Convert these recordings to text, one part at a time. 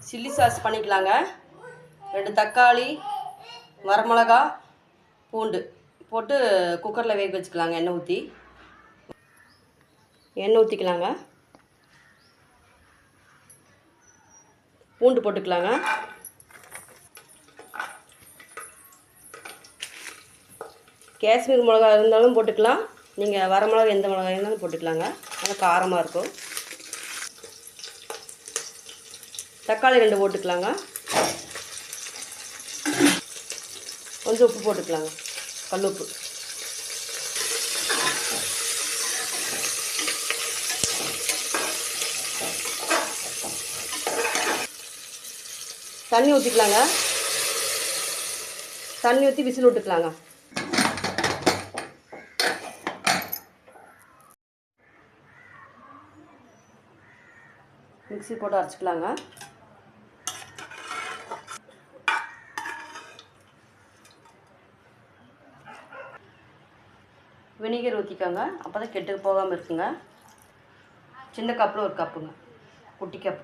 Chilli sauce பண்ணிக்கலாங்க. 2 தக்காளி, வரமிளகா, பூண்டு போட்டு குக்கரில் வேக வச்சுக்கலாங்க. எண்ணெய் ஊற்றிக்கலாங்க. பூண்டு போட்டுக்கலாங்க. காஷ்மீர் மிளகா இருந்தாலும் போட்டுக்கலாம். நீங்கள் வரமிளகா எந்த மிளகாய் இருந்தாலும் போட்டுக்கலாங்க. நல்லா காரமாக இருக்கும். தக்காளி 2 போட்டுக்கலாங்க. கொஞ்சம் உப்பு போட்டுக்கலாங்க, கல் உப்பு. தண்ணி ஊற்றிக்கலாங்க. தண்ணி ஊற்றி விசில் விட்டுக்கலாங்க. மிக்ஸி போட்டு அரைச்சிக்கலாங்க. வினிகர் ஊற்றிக்கோங்க. அப்போ தான் கெட்டு போகாமல் இருக்குங்க. சின்ன கப்பில் 1 கப்புங்க, குட்டி கப்.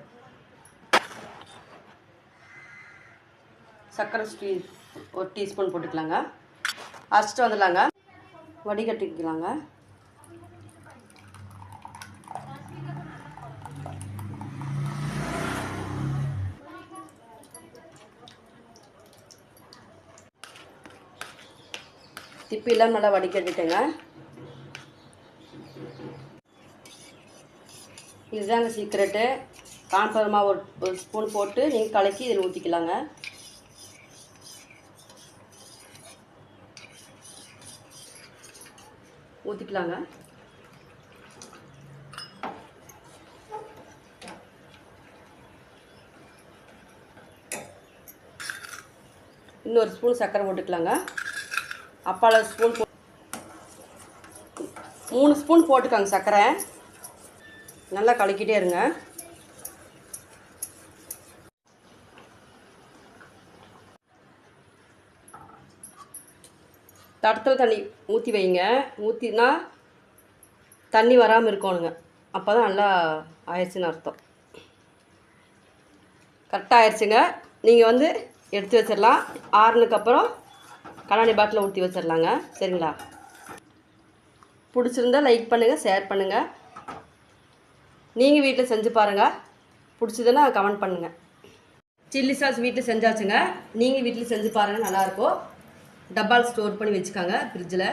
சர்க்கரை 1 டீஸ்பூன் போட்டுக்கலாங்க. அரைச்சிட்டு வந்துடலாங்க. வடிகட்டிக்கலாங்க. திப்பி எல்லாம் நல்லா வடிகட்டிட்டேங்க. இதுதாங்க சீக்ரெட்டு. கான்ஃப்ளவர் மாவு 1 ஸ்பூன் போட்டு நீங்கள் கலக்கி இதில் ஊற்றிக்கலாங்க. ஊற்றிக்கலாங்க. இன்னொரு ஸ்பூன் சர்க்கரை போட்டுக்கலாங்க. அப்பால ஸ்பூன் 3 ஸ்பூன் போட்டுக்கோங்க சர்க்கரை. நல்லா கலக்கிட்டே இருங்க. தடத்தில் தண்ணி ஊற்றி வைங்க. ஊற்றினா தண்ணி வராமல் இருக்கணுங்க. அப்போ தான் நல்லா ஆயிடுச்சுன்னு அர்த்தம். கரெக்டாக ஆயிடுச்சுங்க. நீங்கள் எடுத்து வச்சிடலாம். ஆறுனதுக்கப்புறம் கண்ணாடி பாட்டில் ஊற்றி வச்சிடலாங்க. சரிங்களா? பிடிச்சிருந்தா லைக் பண்ணுங்கள், ஷேர் பண்ணுங்கள். நீங்கள் வீட்டில் செஞ்சு பாருங்கள். பிடிச்சதுன்னா கமெண்ட் பண்ணுங்கள். சில்லி சாஸ் வீட்டில் செஞ்சாச்சுங்க. நீங்கள் வீட்டில் செஞ்சு பாருங்கள், நல்லாயிருக்கும். டப்பாவில் ஸ்டோர் பண்ணி வச்சுக்கோங்க ஃப்ரிட்ஜில்.